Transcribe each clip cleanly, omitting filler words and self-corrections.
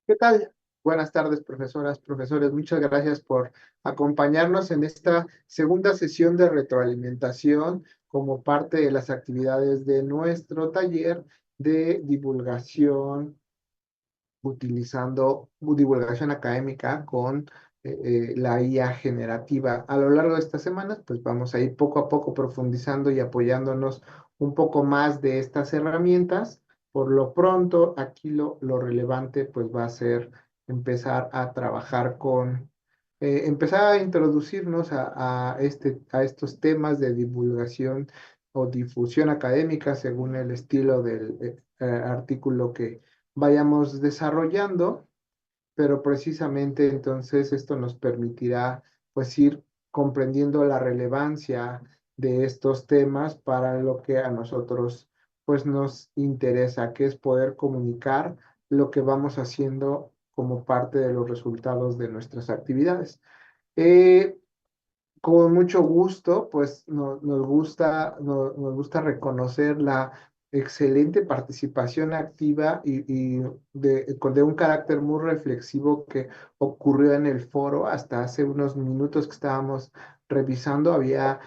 ¿Qué tal? Buenas tardes, profesoras, profesores. Muchas gracias por acompañarnos en esta segunda sesión de retroalimentación como parte de las actividades de nuestro taller de divulgación, utilizando divulgación académica con la IA generativa. A lo largo de estas semanas, pues vamos a ir poco a poco profundizando y apoyándonos un poco más de estas herramientas. Por lo pronto, aquí lo relevante pues va a ser empezar a trabajar empezar a introducirnos a estos temas de divulgación o difusión académica según el estilo del artículo que vayamos desarrollando, pero precisamente entonces esto nos permitirá pues ir comprendiendo la relevancia de estos temas para lo que a nosotros pues nos interesa, que es poder comunicar lo que vamos haciendo como parte de los resultados de nuestras actividades. Eh, con mucho gusto, pues nos gusta reconocer la excelente participación activa de un carácter muy reflexivo que ocurrió en el foro. Hasta hace unos minutos que estábamos revisando, había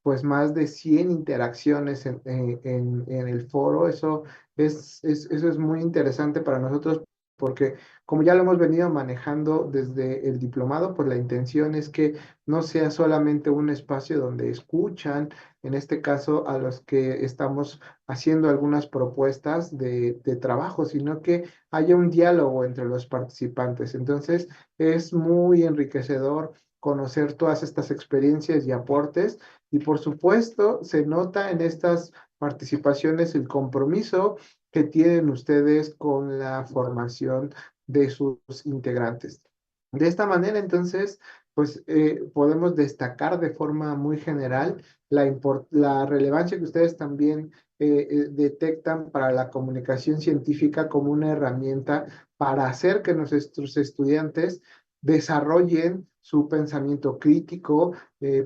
pues más de 100 interacciones en el foro. Eso es muy interesante para nosotros porque como ya lo hemos venido manejando desde el diplomado, pues la intención es que no sea solamente un espacio donde escuchan, en este caso a los que estamos haciendo algunas propuestas de trabajo, sino que haya un diálogo entre los participantes. Entonces, es muy enriquecedor conocer todas estas experiencias y aportes y por supuesto se nota en estas participaciones el compromiso que tienen ustedes con la formación de sus integrantes. De esta manera, entonces, pues podemos destacar de forma muy general la relevancia que ustedes también detectan para la comunicación científica como una herramienta para hacer que nuestros estudiantes desarrollen su pensamiento crítico,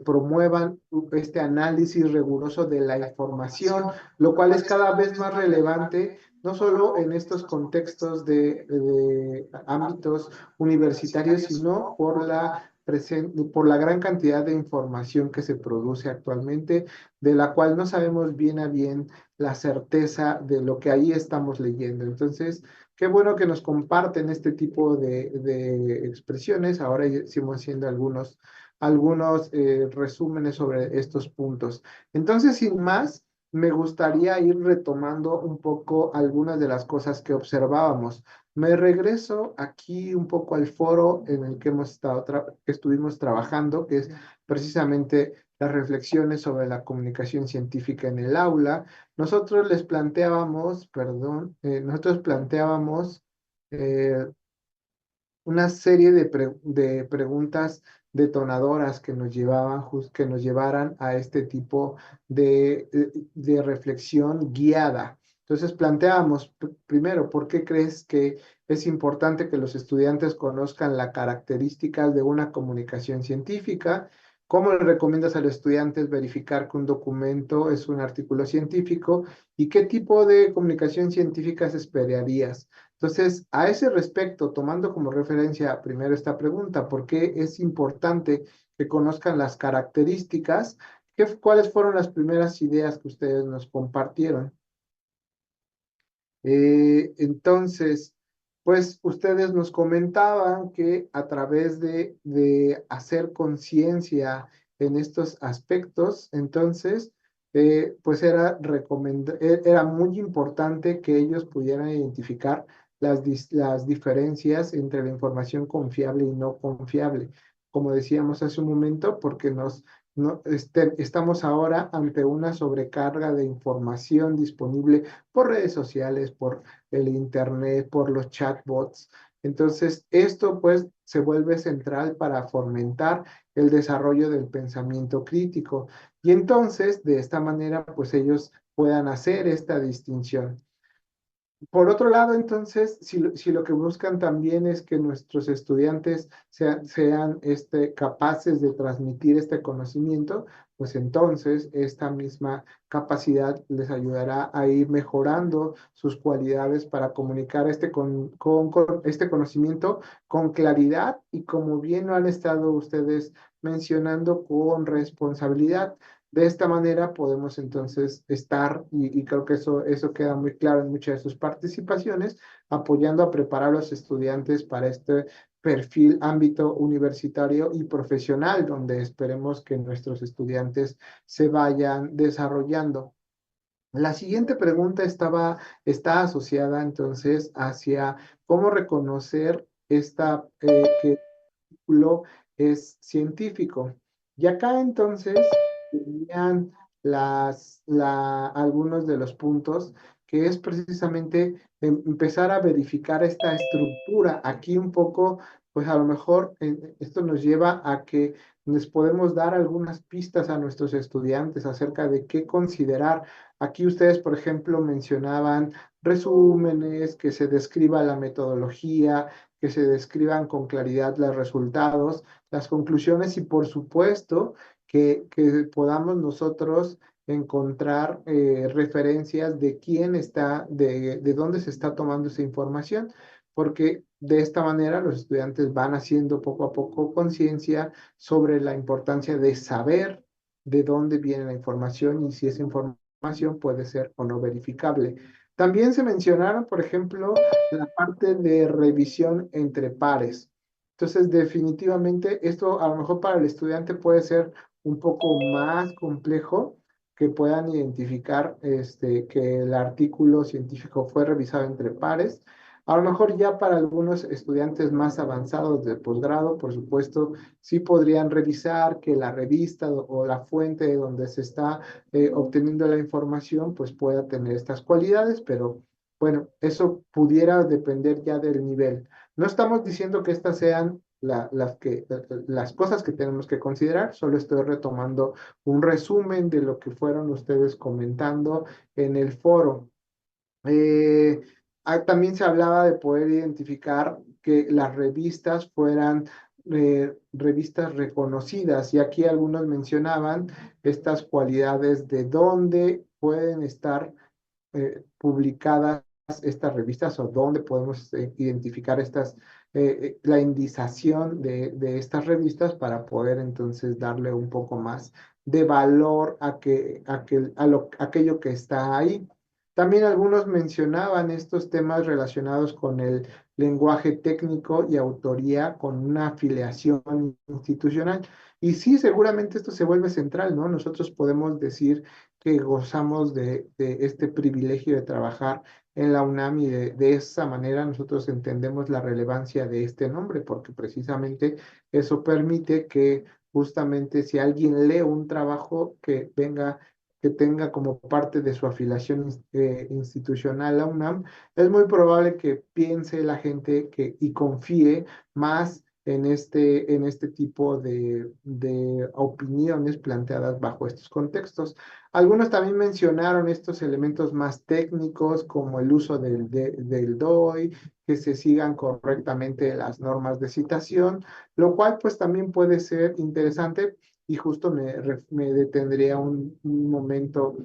promuevan este análisis riguroso de la información, lo cual es cada vez más relevante, no solo en estos contextos de ámbitos universitarios, sino por la gran cantidad de información que se produce actualmente, de la cual no sabemos bien a bien la certeza de lo que ahí estamos leyendo. Entonces, qué bueno que nos comparten este tipo de expresiones. Ahora hicimos haciendo algunos resúmenes sobre estos puntos. Entonces, sin más, me gustaría ir retomando un poco algunas de las cosas que observábamos. Me regreso aquí un poco al foro en el que que estuvimos trabajando, que es precisamente las reflexiones sobre la comunicación científica en el aula. Nosotros planteábamos eh, una serie de preguntas detonadoras que que nos llevaran a este tipo de reflexión guiada. Entonces planteamos primero, ¿por qué crees que es importante que los estudiantes conozcan las características de una comunicación científica? ¿Cómo le recomiendas a los estudiantes verificar que un documento es un artículo científico? ¿Y qué tipo de comunicación científica esperarías? Entonces, a ese respecto, tomando como referencia primero esta pregunta, ¿por qué es importante que conozcan las características? ¿Cuáles fueron las primeras ideas que ustedes nos compartieron? Entonces, pues ustedes nos comentaban que a través de hacer conciencia en estos aspectos, entonces, pues era muy importante que ellos pudieran identificar las diferencias entre la información confiable y no confiable. Como decíamos hace un momento, porque estamos ahora ante una sobrecarga de información disponible por redes sociales, por el internet, por los chatbots. Entonces, esto pues se vuelve central para fomentar el desarrollo del pensamiento crítico. Y entonces, de esta manera, pues ellos puedan hacer esta distinción. Por otro lado, entonces, si lo que buscan también es que nuestros estudiantes sean capaces de transmitir este conocimiento, pues entonces esta misma capacidad les ayudará a ir mejorando sus cualidades para comunicar con este conocimiento con claridad y, como bien lo han estado ustedes mencionando, con responsabilidad. De esta manera podemos entonces estar, y creo que eso queda muy claro en muchas de sus participaciones, apoyando a preparar a los estudiantes para este perfil, ámbito universitario y profesional, donde esperemos que nuestros estudiantes se vayan desarrollando. La siguiente pregunta está asociada entonces hacia cómo reconocer que artículo es científico. Y acá entonces tenían algunos de los puntos, que es precisamente empezar a verificar esta estructura. Aquí un poco, pues a lo mejor esto nos lleva a que les podemos dar algunas pistas a nuestros estudiantes acerca de qué considerar. Aquí ustedes, por ejemplo, mencionaban resúmenes, que se describa la metodología, que se describan con claridad los resultados, las conclusiones y, por supuesto, que podamos nosotros encontrar referencias de quién está, de dónde se está tomando esa información, porque de esta manera los estudiantes van haciendo poco a poco conciencia sobre la importancia de saber de dónde viene la información y si esa información puede ser o no verificable. También se mencionaron, por ejemplo, la parte de revisión entre pares. Entonces, definitivamente, esto a lo mejor para el estudiante puede ser un poco más complejo, que puedan identificar que el artículo científico fue revisado entre pares. A lo mejor ya para algunos estudiantes más avanzados de posgrado, por supuesto, sí podrían revisar que la revista o la fuente de donde se está obteniendo la información, pues pueda tener estas cualidades, pero bueno, eso pudiera depender ya del nivel. No estamos diciendo que estas sean las cosas que tenemos que considerar, solo estoy retomando un resumen de lo que fueron ustedes comentando en el foro. Eh, También se hablaba de poder identificar que las revistas fueran revistas reconocidas, y aquí algunos mencionaban estas cualidades de dónde pueden estar publicadas estas revistas, o dónde podemos identificar la indización de estas revistas para poder entonces darle un poco más de valor aquello que está ahí. También algunos mencionaban estos temas relacionados con el lenguaje técnico y autoría con una afiliación institucional. Y sí, seguramente esto se vuelve central, ¿no? Nosotros podemos decir que gozamos de este privilegio de trabajar en la UNAM, y de esa manera nosotros entendemos la relevancia de este nombre, porque precisamente eso permite que justamente si alguien lee un trabajo que tenga como parte de su afiliación institucional la UNAM, es muy probable que piense la gente y confíe más en este tipo de opiniones planteadas bajo estos contextos. Algunos también mencionaron estos elementos más técnicos, como el uso del DOI, que se sigan correctamente las normas de citación, lo cual pues también puede ser interesante, y justo me detendría un momento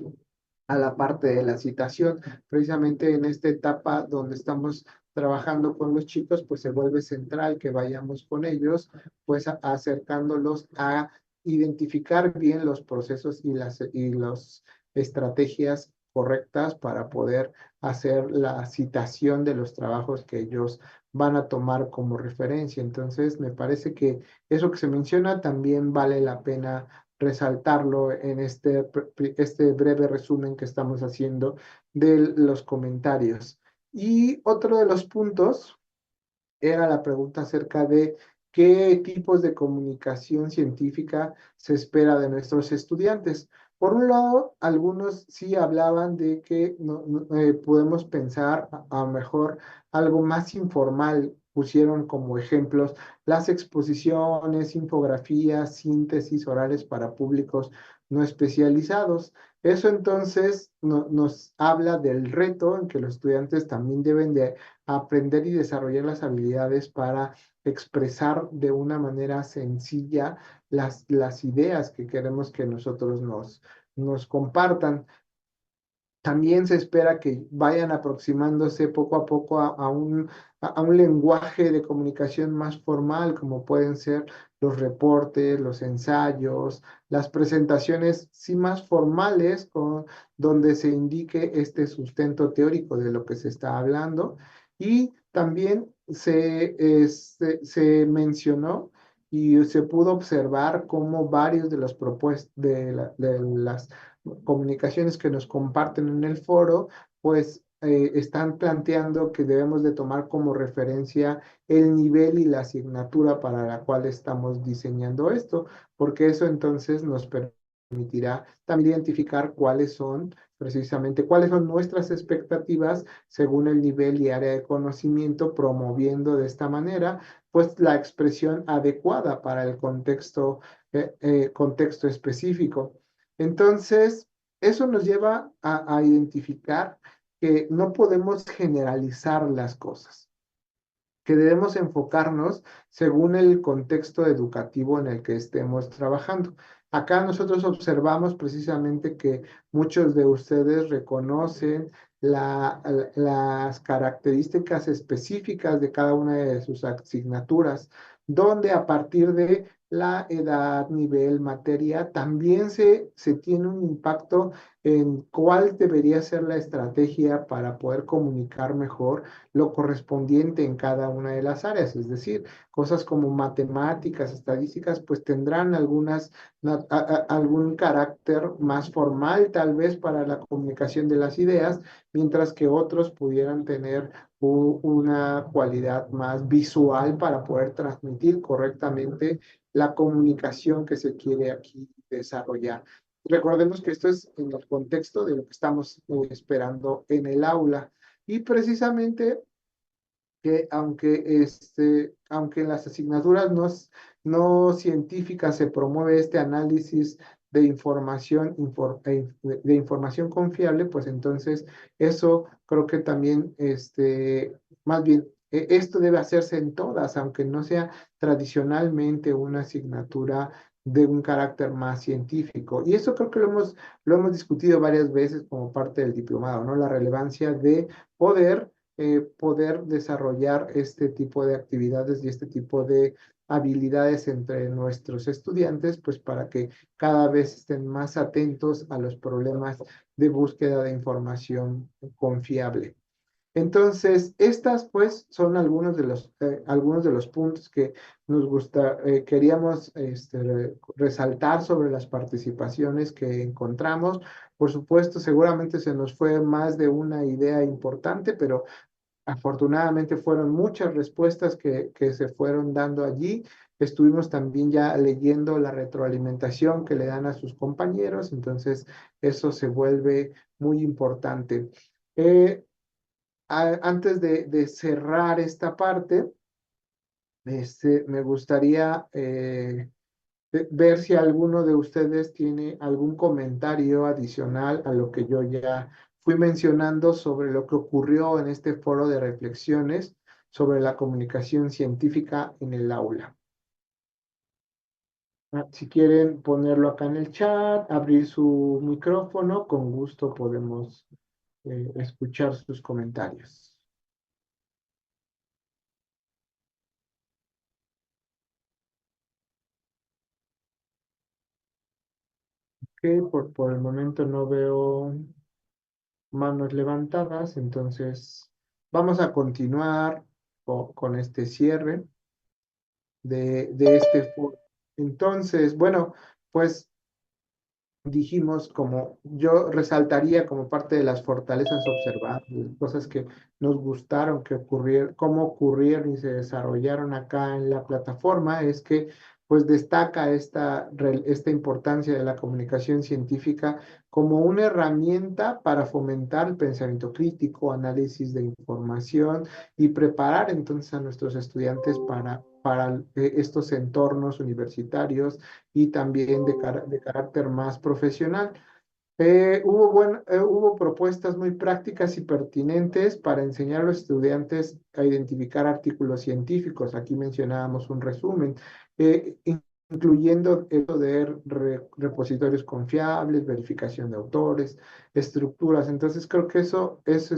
a la parte de la citación. Precisamente en esta etapa donde estamos trabajando con los chicos, pues se vuelve central que vayamos con ellos, pues acercándolos a identificar bien los procesos y las estrategias correctas para poder hacer la citación de los trabajos que ellos van a tomar como referencia. Entonces, me parece que eso que se menciona también vale la pena resaltarlo en este breve resumen que estamos haciendo de los comentarios. Y otro de los puntos era la pregunta acerca de qué tipos de comunicación científica se espera de nuestros estudiantes. Por un lado, algunos sí hablaban de que podemos pensar a lo mejor algo más informal. Pusieron como ejemplos las exposiciones, infografías, síntesis orales para públicos no especializados. Eso entonces nos habla del reto en que los estudiantes también deben de aprender y desarrollar las habilidades para expresar de una manera sencilla las ideas que queremos que nosotros nos compartan. También se espera que vayan aproximándose poco a poco a un lenguaje de comunicación más formal, como pueden ser los reportes, los ensayos, las presentaciones, sí más formales, donde se indique este sustento teórico de lo que se está hablando. Y también se mencionó y se pudo observar cómo varios de los propuestos de las comunicaciones que nos comparten en el foro, pues están planteando que debemos de tomar como referencia el nivel y la asignatura para la cual estamos diseñando esto, porque eso entonces nos permitirá también identificar cuáles son nuestras expectativas según el nivel y área de conocimiento, promoviendo de esta manera, pues la expresión adecuada para el contexto específico. Entonces, eso nos lleva a identificar que no podemos generalizar las cosas, que debemos enfocarnos según el contexto educativo en el que estemos trabajando. Acá nosotros observamos precisamente que muchos de ustedes reconocen las características específicas de cada una de sus asignaturas, donde a partir de la edad, nivel, materia, también se tiene un impacto en cuál debería ser la estrategia para poder comunicar mejor lo correspondiente en cada una de las áreas, es decir, cosas como matemáticas, estadísticas, pues tendrán algún carácter más formal tal vez para la comunicación de las ideas, mientras que otros pudieran tener una cualidad más visual para poder transmitir correctamente la comunicación que se quiere aquí desarrollar. Recordemos que esto es en el contexto de lo que estamos esperando en el aula. Y precisamente que aunque en las asignaturas no científicas se promueve este análisis de de información confiable, pues entonces eso creo que también, más bien, esto debe hacerse en todas, aunque no sea tradicionalmente una asignatura de un carácter más científico. Y eso creo que lo hemos discutido varias veces como parte del diplomado, ¿no? La relevancia de poder desarrollar este tipo de actividades y este tipo de habilidades entre nuestros estudiantes, pues para que cada vez estén más atentos a los problemas de búsqueda de información confiable. Entonces, estas pues son algunos de los puntos que queríamos resaltar sobre las participaciones que encontramos. Por supuesto, seguramente se nos fue más de una idea importante, pero afortunadamente fueron muchas respuestas que se fueron dando allí. Estuvimos también ya leyendo la retroalimentación que le dan a sus compañeros, entonces eso se vuelve muy importante. Eh, Antes de cerrar esta parte, me gustaría ver si alguno de ustedes tiene algún comentario adicional a lo que yo ya fui mencionando sobre lo que ocurrió en este foro de reflexiones sobre la comunicación científica en el aula. Si quieren ponerlo acá en el chat, abrir su micrófono, con gusto podemos escuchar sus comentarios. Que por el momento no veo manos levantadas, entonces vamos a continuar con este cierre de este foro. Entonces, bueno, pues dijimos, como yo resaltaría como parte de las fortalezas observadas, las cosas que nos gustaron que ocurrieron, cómo ocurrieron y se desarrollaron acá en la plataforma, es que pues destaca esta importancia de la comunicación científica como una herramienta para fomentar el pensamiento crítico, análisis de información y preparar entonces a nuestros estudiantes para estos entornos universitarios y también de carácter más profesional. Hubo propuestas muy prácticas y pertinentes para enseñar a los estudiantes a identificar artículos científicos. Aquí mencionábamos un resumen, incluyendo eso de repositorios confiables, verificación de autores, estructuras. Entonces creo que eso es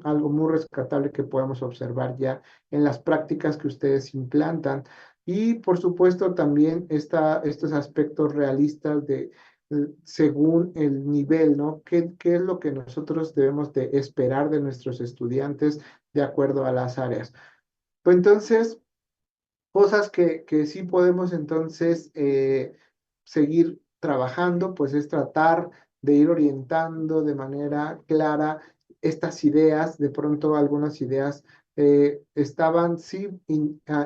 algo muy rescatable que podemos observar ya en las prácticas que ustedes implantan. Y por supuesto también estos aspectos realistas de según el nivel, ¿no? ¿Qué es lo que nosotros debemos de esperar de nuestros estudiantes de acuerdo a las áreas? Pues entonces, cosas que sí podemos entonces seguir trabajando, pues es tratar de ir orientando de manera clara estas ideas. De pronto algunas ideas estaban sí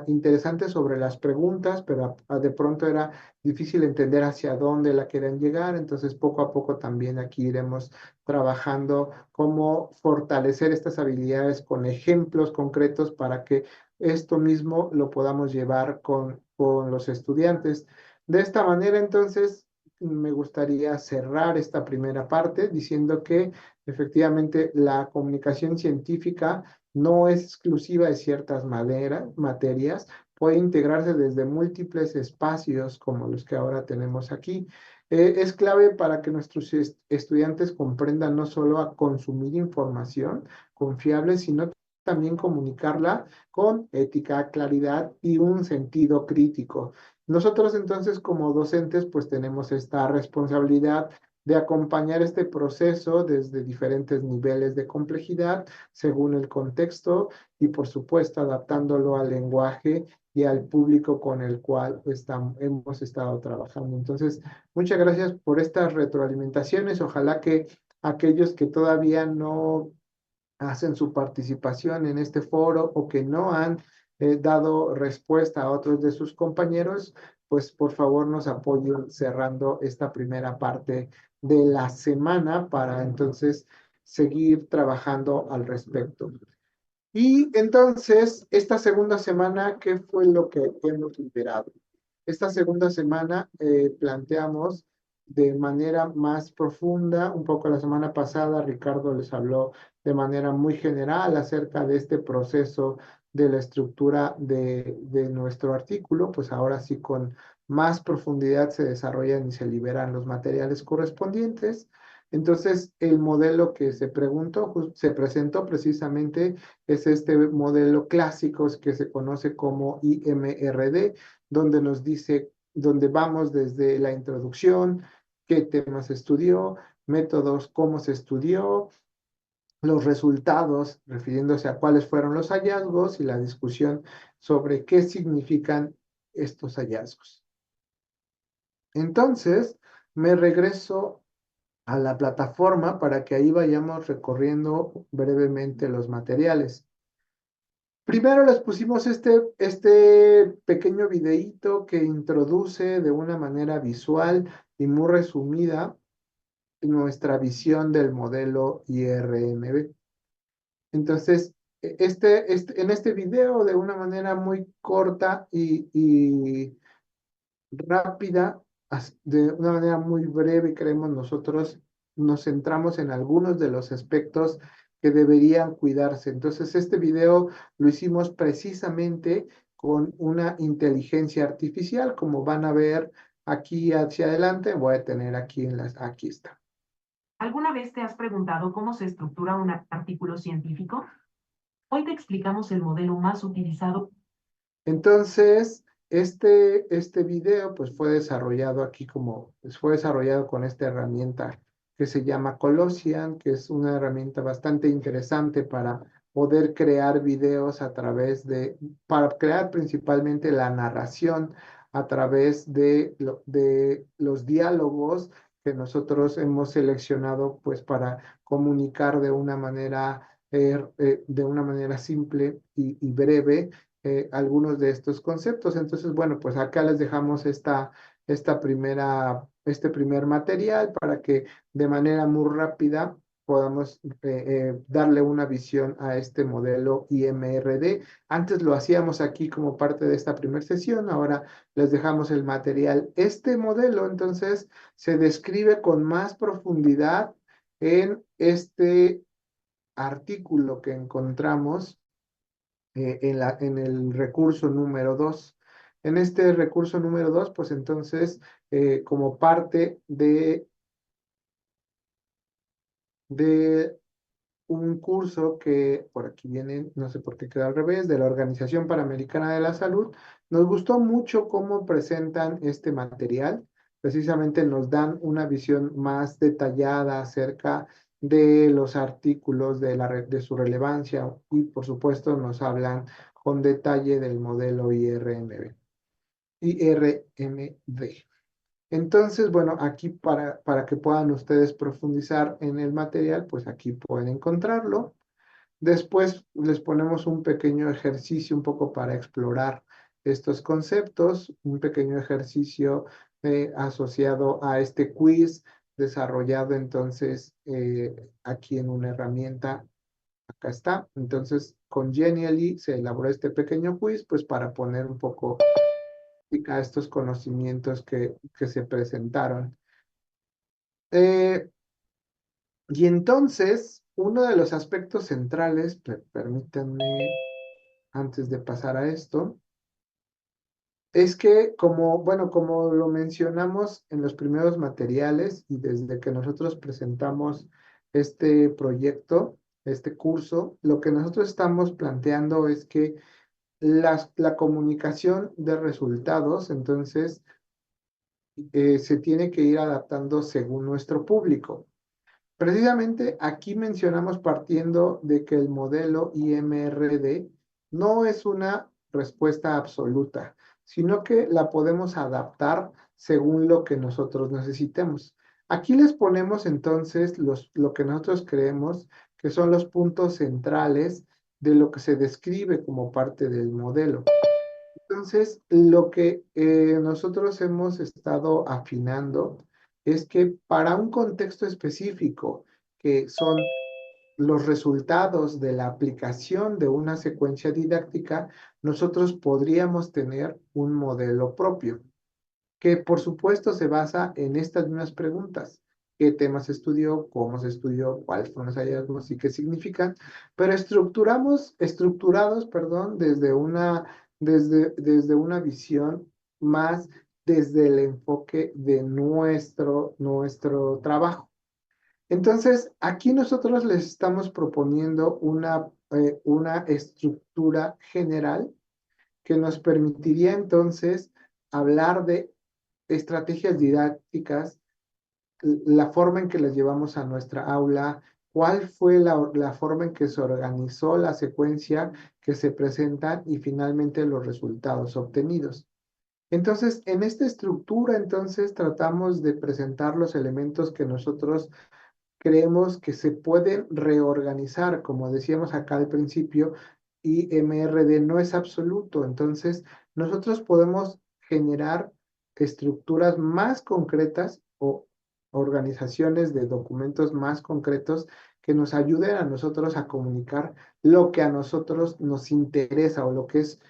interesantes sobre las preguntas, pero de pronto era difícil entender hacia dónde la querían llegar. Entonces poco a poco también aquí iremos trabajando cómo fortalecer estas habilidades con ejemplos concretos para que esto mismo lo podamos llevar con los estudiantes. De esta manera, entonces, me gustaría cerrar esta primera parte diciendo que efectivamente la comunicación científica no es exclusiva de ciertas materias, puede integrarse desde múltiples espacios como los que ahora tenemos aquí. Es clave para que nuestros estudiantes comprendan no solo a consumir información confiable, sino también comunicarla con ética, claridad y un sentido crítico. Nosotros entonces como docentes pues tenemos esta responsabilidad de acompañar este proceso desde diferentes niveles de complejidad según el contexto y por supuesto adaptándolo al lenguaje y al público con el cual hemos estado trabajando. Entonces, muchas gracias por estas retroalimentaciones. Ojalá que aquellos que todavía no hacen su participación en este foro o que no han dado respuesta a otros de sus compañeros, pues por favor nos apoyen cerrando esta primera parte de la semana para entonces seguir trabajando al respecto. Y entonces, esta segunda semana, ¿qué fue lo que hemos liberado? Esta segunda semana planteamos de manera más profunda, un poco la semana pasada Ricardo les habló de manera muy general acerca de este proceso de la estructura de nuestro artículo, pues ahora sí con más profundidad se desarrollan y se liberan los materiales correspondientes. Entonces, el modelo que se presentó precisamente es este modelo clásico que se conoce como IMRD, donde nos dice, donde vamos desde la introducción, qué temas se estudió, métodos, cómo se estudió, los resultados, refiriéndose a cuáles fueron los hallazgos y la discusión sobre qué significan estos hallazgos. Entonces, me regreso a la plataforma para que ahí vayamos recorriendo brevemente los materiales. Primero les pusimos este pequeño videíto que introduce de una manera visual y muy resumida nuestra visión del modelo IRMB. Entonces, en este video, de una manera muy corta y rápida, de una manera muy breve, creemos nosotros, nos centramos en algunos de los aspectos que deberían cuidarse. Entonces, este video lo hicimos precisamente con una inteligencia artificial, como van a ver aquí hacia adelante, voy a tener aquí está. ¿Alguna vez te has preguntado cómo se estructura un artículo científico? Hoy te explicamos el modelo más utilizado. Entonces, este video pues fue desarrollado aquí fue desarrollado con esta herramienta que se llama Colossian, que es una herramienta bastante interesante para poder crear videos para crear principalmente la narración a través de los diálogos que nosotros hemos seleccionado pues para comunicar de una manera simple y breve algunos de estos conceptos. Entonces, bueno, pues acá les dejamos este primer material para que de manera muy rápida podamos darle una visión a este modelo IMRD. Antes lo hacíamos aquí como parte de esta primera sesión, ahora les dejamos el material. Este modelo entonces se describe con más profundidad en este artículo que encontramos en el recurso número 2. En este recurso número 2, pues entonces, como parte de un curso que por aquí viene, no sé por qué queda al revés, de la Organización Panamericana de la Salud. Nos gustó mucho cómo presentan este material. Precisamente nos dan una visión más detallada acerca de los artículos, de su relevancia y por supuesto nos hablan con detalle del modelo IRMD. Entonces, bueno, aquí para que puedan ustedes profundizar en el material, pues aquí pueden encontrarlo. Después les ponemos un pequeño ejercicio un poco para explorar estos conceptos, un pequeño ejercicio asociado a este quiz desarrollado entonces aquí en una herramienta. Acá está. Entonces, con Genially se elaboró este pequeño quiz, pues para poner un poco a estos conocimientos que se presentaron. Eh, y entonces, uno de los aspectos centrales, permítanme antes de pasar a esto, es que como, bueno, como lo mencionamos en los primeros materiales y desde que nosotros presentamos este proyecto, este curso, lo que nosotros estamos planteando es que la comunicación de resultados, entonces, se tiene que ir adaptando según nuestro público. Precisamente aquí mencionamos partiendo de que el modelo IMRD no es una respuesta absoluta, sino que la podemos adaptar según lo que nosotros necesitemos. Aquí les ponemos entonces lo que nosotros creemos que son los puntos centrales de lo que se describe como parte del modelo. Entonces, lo que nosotros hemos estado afinando es que para un contexto específico, que son los resultados de la aplicación de una secuencia didáctica, nosotros podríamos tener un modelo propio que por supuesto se basa en estas mismas preguntas. ¿Qué temas se estudió? ¿Cómo se estudió? ¿Cuáles fueron los hallazgos y qué significan? Pero estructurados, perdón, desde una visión más desde el enfoque de nuestro trabajo. Entonces, aquí nosotros les estamos proponiendo una estructura general que nos permitiría entonces hablar de estrategias didácticas, la forma en que las llevamos a nuestra aula, cuál fue la forma en que se organizó la secuencia que se presenta y finalmente los resultados obtenidos. Entonces, en esta estructura, entonces, tratamos de presentar los elementos que nosotros creemos que se pueden reorganizar, como decíamos acá al principio, y MRD no es absoluto. Entonces, nosotros podemos generar estructuras más concretas o organizaciones de documentos más concretos que nos ayuden a nosotros a comunicar lo que a nosotros nos interesa o lo que es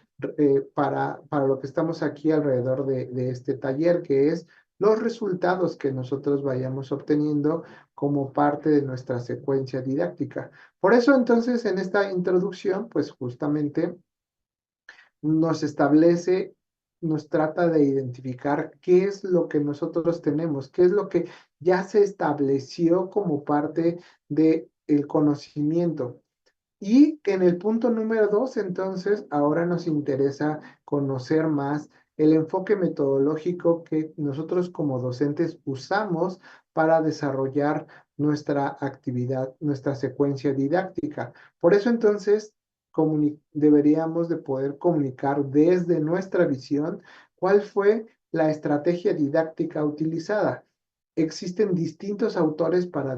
para lo que estamos aquí alrededor de este taller, que es los resultados que nosotros vayamos obteniendo como parte de nuestra secuencia didáctica. Por eso entonces en esta introducción, pues justamente nos establece, nos trata de identificar qué es lo que nosotros tenemos, qué es lo que ya se estableció como parte del conocimiento. Y en el punto número 2, entonces, ahora nos interesa conocer más el enfoque metodológico que nosotros como docentes usamos para desarrollar nuestra actividad, nuestra secuencia didáctica. Por eso, entonces, deberíamos de poder comunicar desde nuestra visión cuál fue la estrategia didáctica utilizada. Existen distintos autores para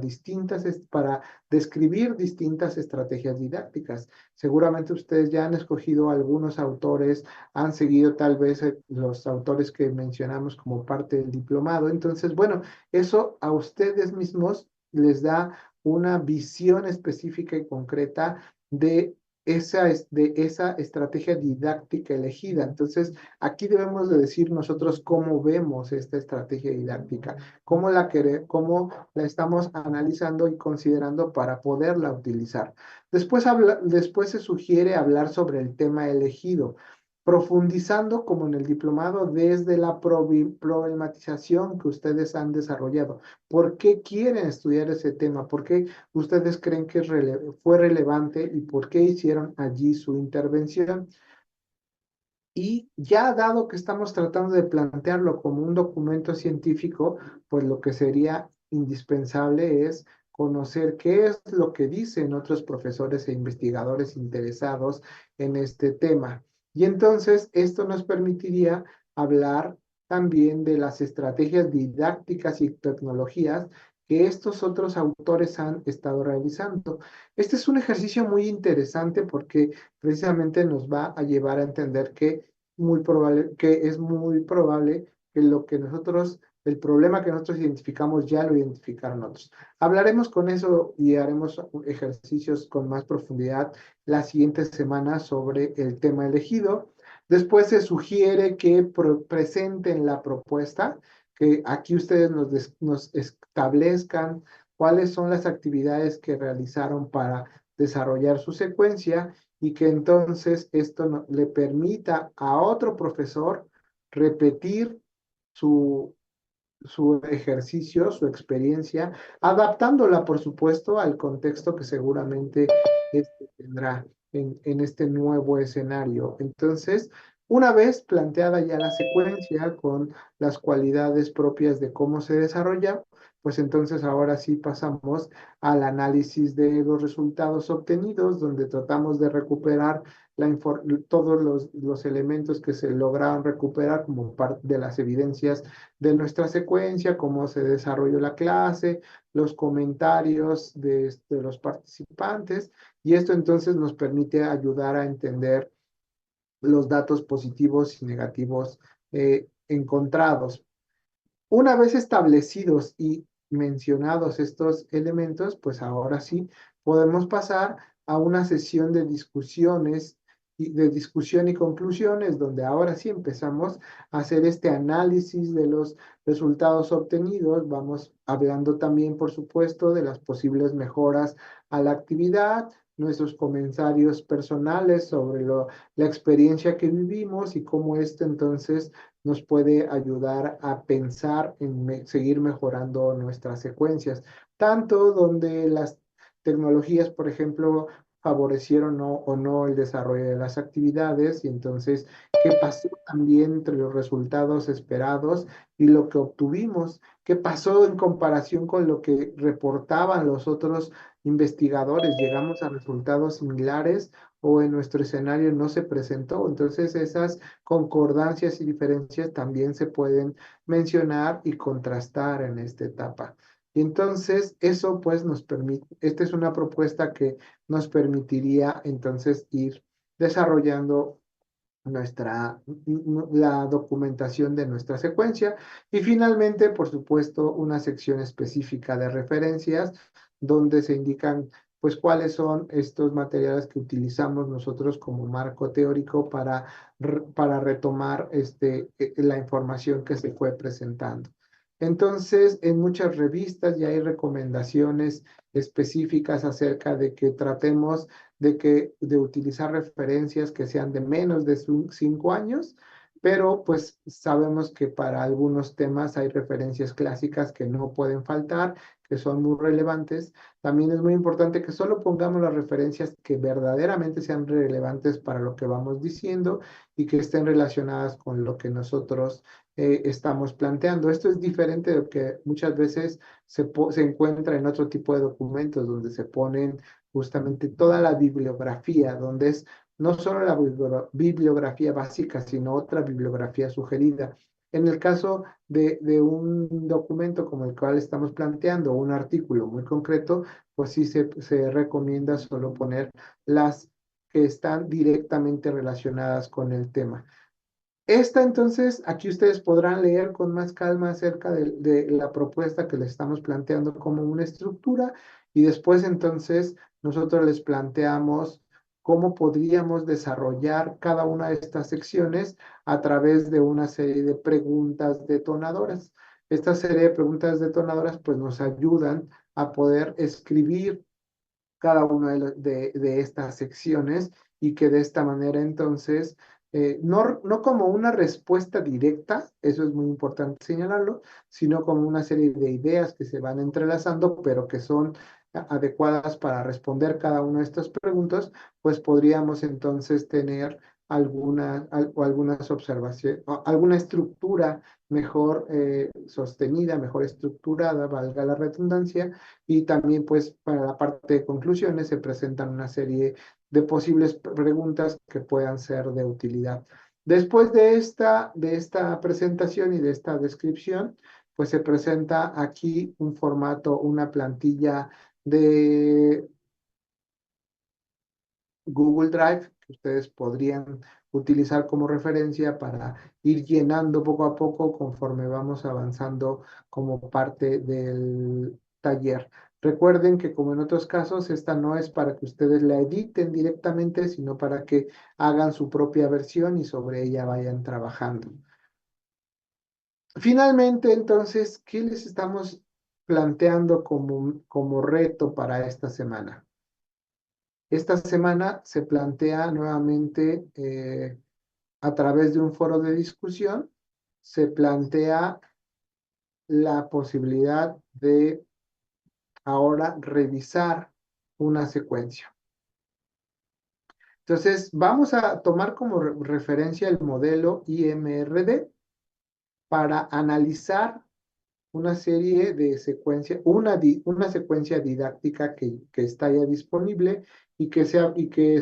describir distintas estrategias didácticas. Seguramente ustedes ya han escogido algunos autores, han seguido tal vez los autores que mencionamos como parte del diplomado. Entonces, bueno, eso a ustedes mismos les da una visión específica y concreta de esa estrategia didáctica elegida. Entonces, aquí debemos de decir nosotros cómo vemos esta estrategia didáctica, cómo la estamos analizando y considerando para poderla utilizar. Después se sugiere hablar sobre el tema elegido, profundizando como en el diplomado desde la problematización que ustedes han desarrollado. ¿Por qué quieren estudiar ese tema? ¿Por qué ustedes creen que fue relevante y por qué hicieron allí su intervención? Y ya dado que estamos tratando de plantearlo como un documento científico, pues lo que sería indispensable es conocer qué es lo que dicen otros profesores e investigadores interesados en este tema. Y entonces esto nos permitiría hablar también de las estrategias didácticas y tecnologías que estos otros autores han estado realizando. Este es un ejercicio muy interesante porque precisamente nos va a llevar a entender que es muy probable que el problema que nosotros identificamos ya lo identificaron otros. Hablaremos con eso y haremos ejercicios con más profundidad la siguiente semana sobre el tema elegido. Después se sugiere que presenten la propuesta, que aquí ustedes nos establezcan cuáles son las actividades que realizaron para desarrollar su secuencia y que entonces esto le permita a otro profesor repetir su, su ejercicio, su experiencia, adaptándola, por supuesto, al contexto que seguramente este tendrá en este nuevo escenario. Entonces, una vez planteada ya la secuencia con las cualidades propias de cómo se desarrolla, pues entonces ahora sí pasamos al análisis de los resultados obtenidos, donde tratamos de recuperar todos los elementos que se lograron recuperar como parte de las evidencias de nuestra secuencia, cómo se desarrolló la clase, los comentarios de los participantes, y esto entonces nos permite ayudar a entender los datos positivos y negativos encontrados. Una vez establecidos y mencionados estos elementos, pues ahora sí podemos pasar a una sesión de discusiones y de discusión y conclusiones, donde ahora sí empezamos a hacer este análisis de los resultados obtenidos. Vamos hablando también, por supuesto, de las posibles mejoras a la actividad, nuestros comentarios personales sobre la experiencia que vivimos y cómo esto entonces nos puede ayudar a pensar en seguir mejorando nuestras secuencias, tanto donde las tecnologías, por ejemplo, favorecieron o no el desarrollo de las actividades y entonces qué pasó también entre los resultados esperados y lo que obtuvimos, qué pasó en comparación con lo que reportaban los otros investigadores, llegamos a resultados similares o en nuestro escenario no se presentó. Entonces esas concordancias y diferencias también se pueden mencionar y contrastar en esta etapa. Y entonces eso pues nos permite, esta es una propuesta que nos permitiría entonces ir desarrollando la documentación de nuestra secuencia y finalmente, por supuesto, una sección específica de referencias donde se indican pues cuáles son estos materiales que utilizamos nosotros como marco teórico para retomar la información que se fue presentando. Entonces, en muchas revistas ya hay recomendaciones específicas acerca de que tratemos de utilizar referencias que sean de menos de 5 años, pero pues sabemos que para algunos temas hay referencias clásicas que no pueden faltar, que son muy relevantes. También es muy importante que solo pongamos las referencias que verdaderamente sean relevantes para lo que vamos diciendo y que estén relacionadas con lo que nosotros estamos planteando. Esto es diferente de lo que muchas veces se encuentra en otro tipo de documentos donde se ponen justamente toda la bibliografía, donde es no solo la bibliografía básica, sino otra bibliografía sugerida. En el caso de un documento como el cual estamos planteando, un artículo muy concreto, pues sí se recomienda solo poner las que están directamente relacionadas con el tema. Esta entonces, aquí ustedes podrán leer con más calma acerca de la propuesta que les estamos planteando como una estructura Y después entonces nosotros les planteamos cómo podríamos desarrollar cada una de estas secciones a través de una serie de preguntas detonadoras. Esta serie de preguntas detonadoras pues nos ayudan a poder escribir cada una de estas secciones y que de esta manera entonces, no como una respuesta directa, eso es muy importante señalarlo, sino como una serie de ideas que se van entrelazando, pero que son adecuadas para responder cada una de estas preguntas, pues podríamos entonces tener o algunas observaciones, alguna estructura mejor sostenida, mejor estructurada, valga la redundancia, y también pues para la parte de conclusiones se presentan una serie de posibles preguntas que puedan ser de utilidad. Después de esta presentación y de esta descripción, pues se presenta aquí un formato, una plantilla de Google Drive que ustedes podrían utilizar como referencia para ir llenando poco a poco conforme vamos avanzando como parte del taller. Recuerden que como en otros casos, esta no es para que ustedes la editen directamente, sino para que hagan su propia versión y sobre ella vayan trabajando. Finalmente, entonces, ¿qué les estamos planteando como reto para esta semana? Esta semana se plantea nuevamente a través de un foro de discusión, se plantea la posibilidad de ahora revisar una secuencia. Entonces, vamos a tomar como referencia el modelo IMRD para analizar una serie de secuencias, una secuencia didáctica que está ya disponible y que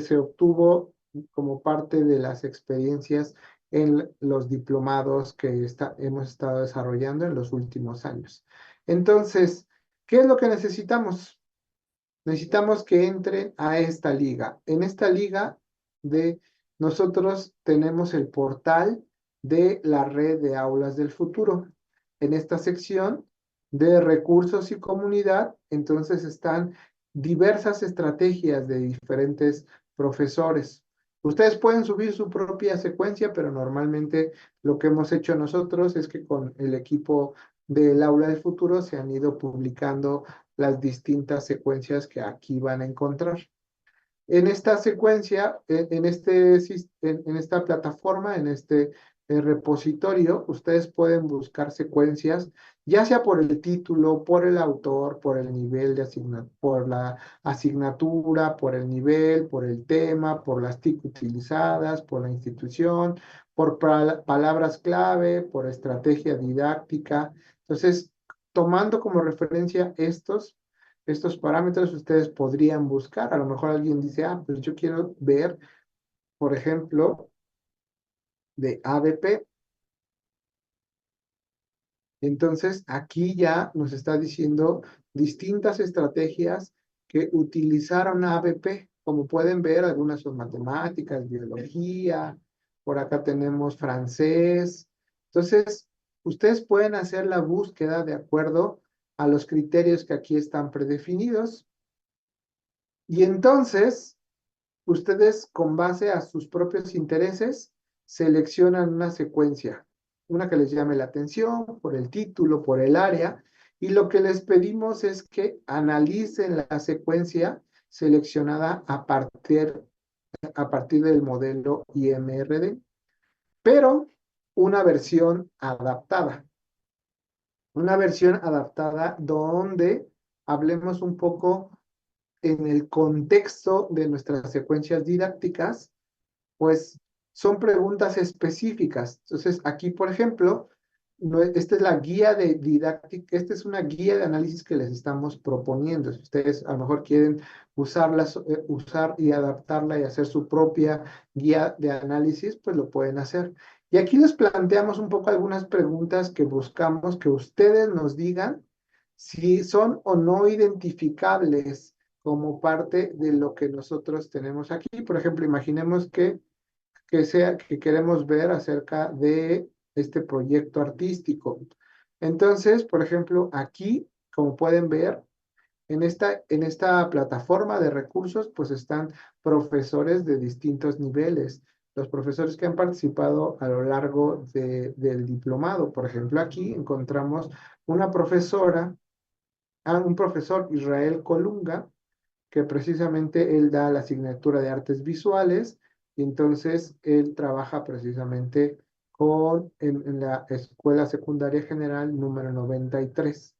se obtuvo como parte de las experiencias en los diplomados que hemos estado desarrollando en los últimos años. Entonces, ¿qué es lo que necesitamos? Necesitamos que entren a esta liga. En esta liga de nosotros tenemos el portal de la red de aulas del futuro. En esta sección de recursos y comunidad, entonces están diversas estrategias de diferentes profesores. Ustedes pueden subir su propia secuencia, pero normalmente lo que hemos hecho nosotros es que con el equipo del aula del futuro se han ido publicando las distintas secuencias que aquí van a encontrar. En esta secuencia, en esta plataforma, en este repositorio, ustedes pueden buscar secuencias, ya sea por el título, por el autor, por el nivel de por la asignatura, por el nivel, por el tema, por las TIC utilizadas, por la institución, por palabras clave, por estrategia didáctica. Entonces, tomando como referencia estos parámetros ustedes podrían buscar. A lo mejor alguien dice, pues yo quiero ver, por ejemplo, de ABP. Entonces, aquí ya nos está diciendo distintas estrategias que utilizaron ABP. Como pueden ver, algunas son matemáticas, biología, por acá tenemos francés. Entonces, ustedes pueden hacer la búsqueda de acuerdo a los criterios que aquí están predefinidos. Y entonces, ustedes, con base a sus propios intereses, seleccionan una secuencia, una que les llame la atención, por el título, por el área, y lo que les pedimos es que analicen la secuencia seleccionada a partir del modelo IMRD, pero una versión adaptada donde hablemos un poco en el contexto de nuestras secuencias didácticas, pues son preguntas específicas. Entonces, aquí, por ejemplo, no, esta es la guía de didáctica, esta es una guía de análisis que les estamos proponiendo. Si ustedes a lo mejor quieren usar y adaptarla y hacer su propia guía de análisis, pues lo pueden hacer. Y aquí les planteamos un poco algunas preguntas que buscamos que ustedes nos digan si son o no identificables como parte de lo que nosotros tenemos aquí. Por ejemplo, imaginemos que queremos ver acerca de este proyecto artístico. Entonces, por ejemplo, aquí, como pueden ver, En esta plataforma de recursos, pues están profesores de distintos niveles. Los profesores que han participado a lo largo del diplomado. Por ejemplo, aquí encontramos una profesora, un profesor Israel Colunga, que precisamente él da la asignatura de artes visuales y entonces él trabaja precisamente en la Escuela Secundaria General número 93.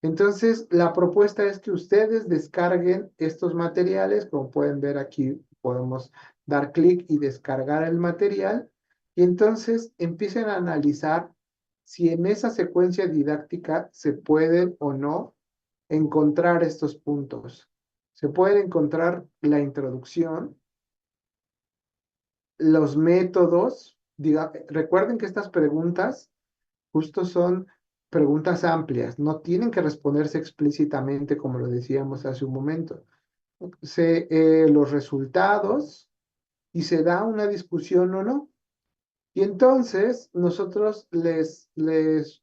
Entonces, la propuesta es que ustedes descarguen estos materiales. Como pueden ver aquí, podemos dar clic y descargar el material y entonces empiecen a analizar si en esa secuencia didáctica se pueden o no encontrar estos puntos. Se pueden encontrar la introducción, los métodos. Recuerden que estas preguntas justo son preguntas amplias, no tienen que responderse explícitamente como lo decíamos hace un momento. Los resultados y se da una discusión o no. Y entonces nosotros les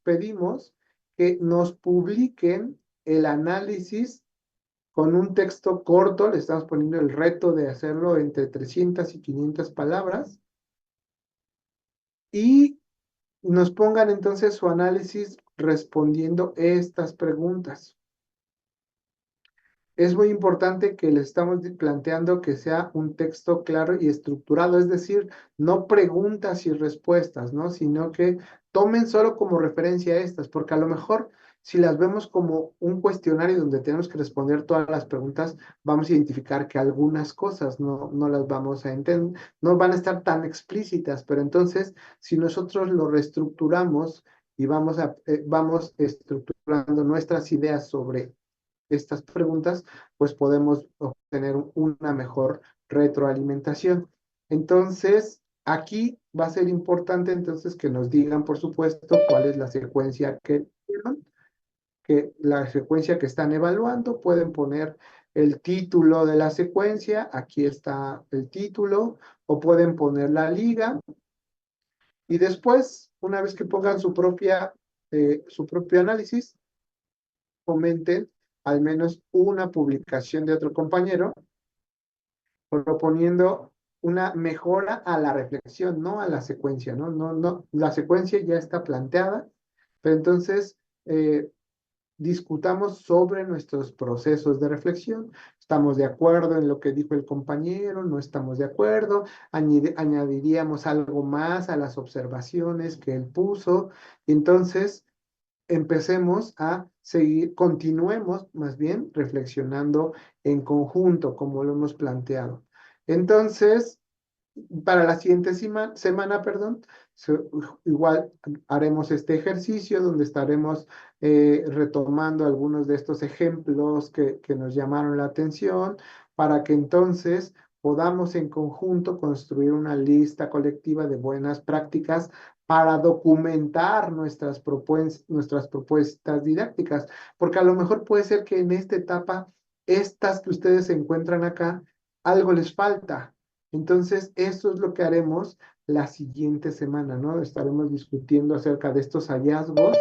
pedimos que nos publiquen el análisis con un texto corto. Le estamos poniendo el reto de hacerlo entre 300 y 500 palabras y nos pongan entonces su análisis respondiendo estas preguntas. Es muy importante que les estamos planteando que sea un texto claro y estructurado, es decir, no preguntas y respuestas, ¿no? Sino que tomen solo como referencia estas, porque a lo mejor si las vemos como un cuestionario donde tenemos que responder todas las preguntas, vamos a identificar que algunas cosas no las vamos a entender, no van a estar tan explícitas, pero entonces si nosotros lo reestructuramos y vamos estructurando nuestras ideas sobre estas preguntas, pues podemos obtener una mejor retroalimentación. Entonces, aquí va a ser importante entonces que nos digan, por supuesto, cuál es la secuencia que están evaluando. Pueden poner el título de la secuencia, aquí está el título, o pueden poner la liga, y después, una vez que pongan su propio análisis, comenten al menos una publicación de otro compañero proponiendo una mejora a la reflexión, no a la secuencia, ¿no? No, la secuencia ya está planteada, pero entonces discutamos sobre nuestros procesos de reflexión. ¿Estamos de acuerdo en lo que dijo el compañero? ¿No estamos de acuerdo? Añadiríamos algo más a las observaciones que él puso. Y entonces empecemos a seguir, continuemos más bien reflexionando en conjunto, como lo hemos planteado. Entonces, para la siguiente semana, perdón, igual haremos este ejercicio donde estaremos retomando algunos de estos ejemplos que nos llamaron la atención para que entonces podamos en conjunto construir una lista colectiva de buenas prácticas para documentar nuestras propuestas didácticas, porque a lo mejor puede ser que en esta etapa, estas que ustedes se encuentran acá, algo les falta. Entonces, eso es lo que haremos la siguiente semana, ¿no? Estaremos discutiendo acerca de estos hallazgos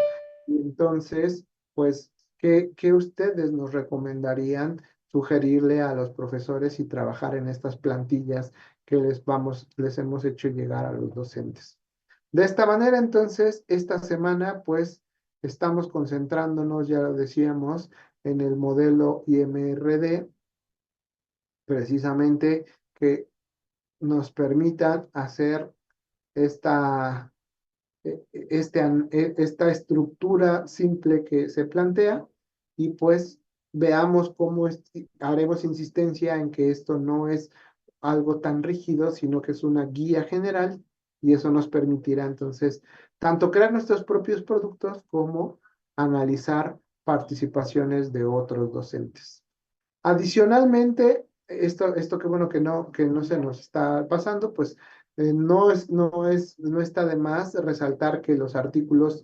y entonces, pues, ¿qué ustedes nos recomendarían sugerirle a los profesores y trabajar en estas plantillas que les hemos hecho llegar a los docentes? De esta manera, entonces, esta semana, pues, estamos concentrándonos, ya lo decíamos, en el modelo IMRD, precisamente que nos permitan hacer esta, esta estructura simple que se plantea y pues veamos cómo haremos insistencia en que esto no es algo tan rígido, sino que es una guía general y eso nos permitirá entonces tanto crear nuestros propios productos como analizar participaciones de otros docentes. Adicionalmente, esto qué bueno que no se nos está pasando, pues no está de más resaltar que los artículos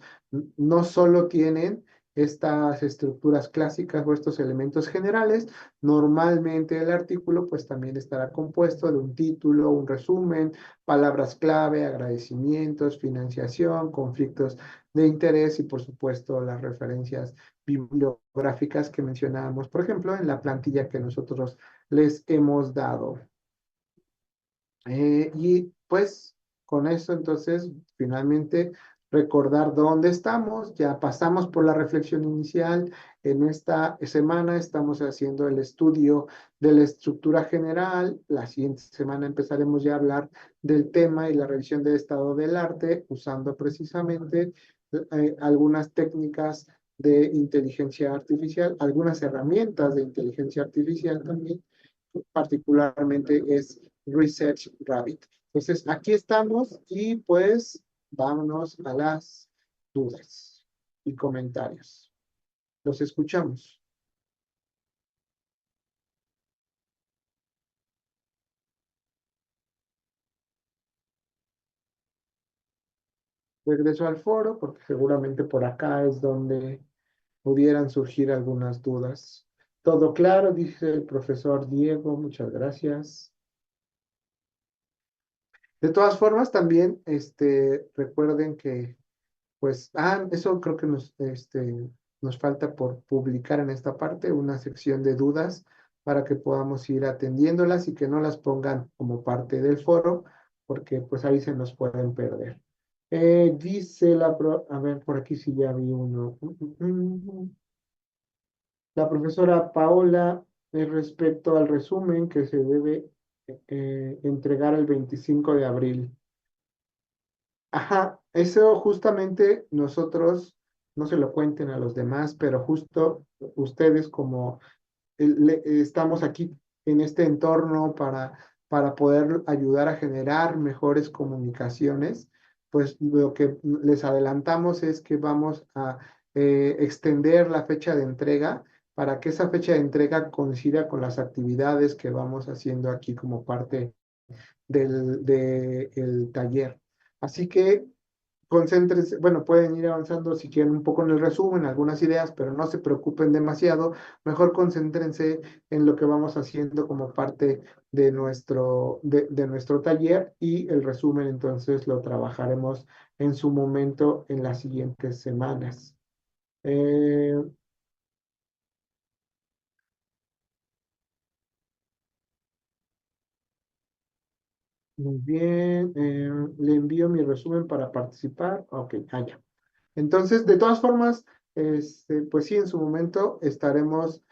no solo tienen estas estructuras clásicas o estos elementos generales, normalmente el artículo pues también estará compuesto de un título, un resumen, palabras clave, agradecimientos, financiación, conflictos de interés y por supuesto las referencias bibliográficas que mencionábamos, por ejemplo, en la plantilla que nosotros les hemos dado. Y pues con eso entonces finalmente recordar dónde estamos, ya pasamos por la reflexión inicial, en esta semana estamos haciendo el estudio de la estructura general, la siguiente semana empezaremos ya a hablar del tema y la revisión del estado del arte, usando precisamente algunas técnicas de inteligencia artificial, algunas herramientas de inteligencia artificial también, particularmente es Research Rabbit. Entonces, aquí estamos y pues vámonos a las dudas y comentarios. Los escuchamos. Regreso al foro porque seguramente por acá es donde pudieran surgir algunas dudas. Todo claro, dice el profesor Diego, muchas gracias. De todas formas, también recuerden que pues, eso creo que nos falta por publicar en esta parte una sección de dudas para que podamos ir atendiéndolas y que no las pongan como parte del foro, porque pues ahí se nos pueden perder. Dice a ver, por aquí sí ya vi uno. La profesora Paola, respecto al resumen que se debe entregar el 25 de abril. Ajá, eso justamente nosotros no se lo cuenten a los demás, pero justo ustedes como estamos aquí en este entorno para poder ayudar a generar mejores comunicaciones, pues lo que les adelantamos es que vamos a extender la fecha de entrega para que esa fecha de entrega coincida con las actividades que vamos haciendo aquí como parte del taller. Así que concéntrense, bueno, pueden ir avanzando si quieren un poco en el resumen, algunas ideas, pero no se preocupen demasiado, mejor concéntrense en lo que vamos haciendo como parte de nuestro taller y el resumen entonces lo trabajaremos en su momento en las siguientes semanas. Eh, Muy bien, le envío mi resumen para participar. Ok, ya. Entonces, de todas formas, pues sí, en su momento estaremos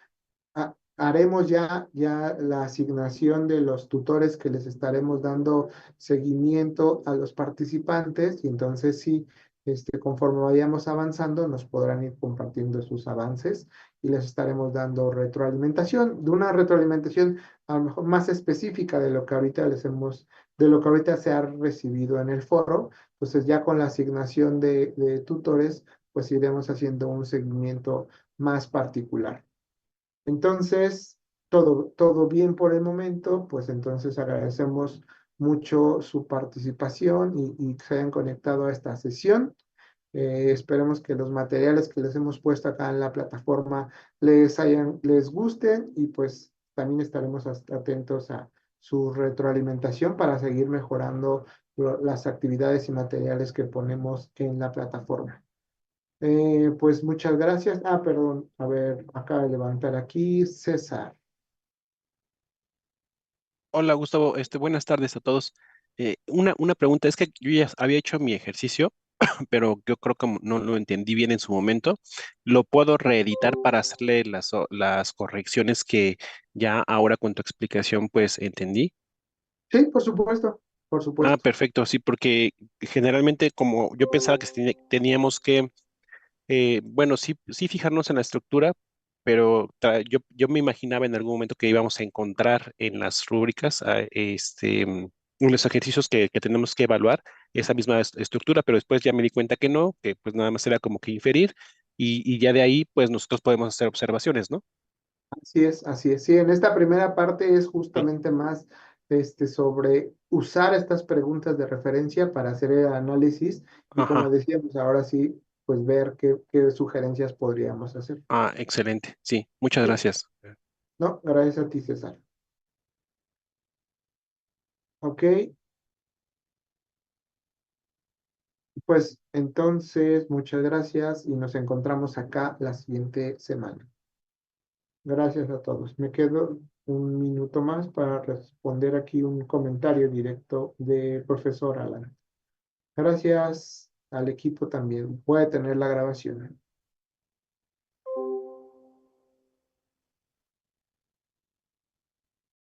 haremos ya la asignación de los tutores que les estaremos dando seguimiento a los participantes y entonces sí, conforme vayamos avanzando, nos podrán ir compartiendo sus avances y les estaremos dando retroalimentación, de una retroalimentación a lo mejor más específica de lo que ahorita de lo que ahorita se ha recibido en el foro. Entonces ya con la asignación de tutores, pues iremos haciendo un seguimiento más particular. Entonces, todo bien por el momento, pues entonces agradecemos mucho su participación y que se hayan conectado a esta sesión. Esperemos que los materiales que les hemos puesto acá en la plataforma les gusten y pues también estaremos atentos a su retroalimentación para seguir mejorando las actividades y materiales que ponemos en la plataforma. Pues muchas gracias. Perdón, a ver, acaba de levantar aquí César. Hola Gustavo, buenas tardes a todos. Una pregunta, es que yo ya había hecho mi ejercicio, pero yo creo que no lo entendí bien en su momento. ¿Lo puedo reeditar para hacerle las correcciones que ya ahora con tu explicación pues entendí? Sí, por supuesto, por supuesto. Perfecto, sí, porque generalmente como yo pensaba que teníamos que bueno, sí fijarnos en la estructura, pero yo me imaginaba en algún momento que íbamos a encontrar en las rúbricas, en los ejercicios que tenemos que evaluar esa misma estructura, pero después ya me di cuenta que no, que pues nada más era como que inferir y ya de ahí pues nosotros podemos hacer observaciones, ¿no? Así es, así es. Sí, en esta primera parte es Sí. justamente más sobre usar estas preguntas de referencia para hacer el análisis y como Ajá, decíamos, ahora sí, pues ver qué sugerencias podríamos hacer. Ah, excelente. Sí, muchas Sí. gracias. No, gracias a ti, César. Ok, pues entonces muchas gracias y nos encontramos acá la siguiente semana. Gracias a todos. Me quedo un minuto más para responder aquí un comentario directo de profesor Alan. Gracias al equipo también. Puede tener la grabación.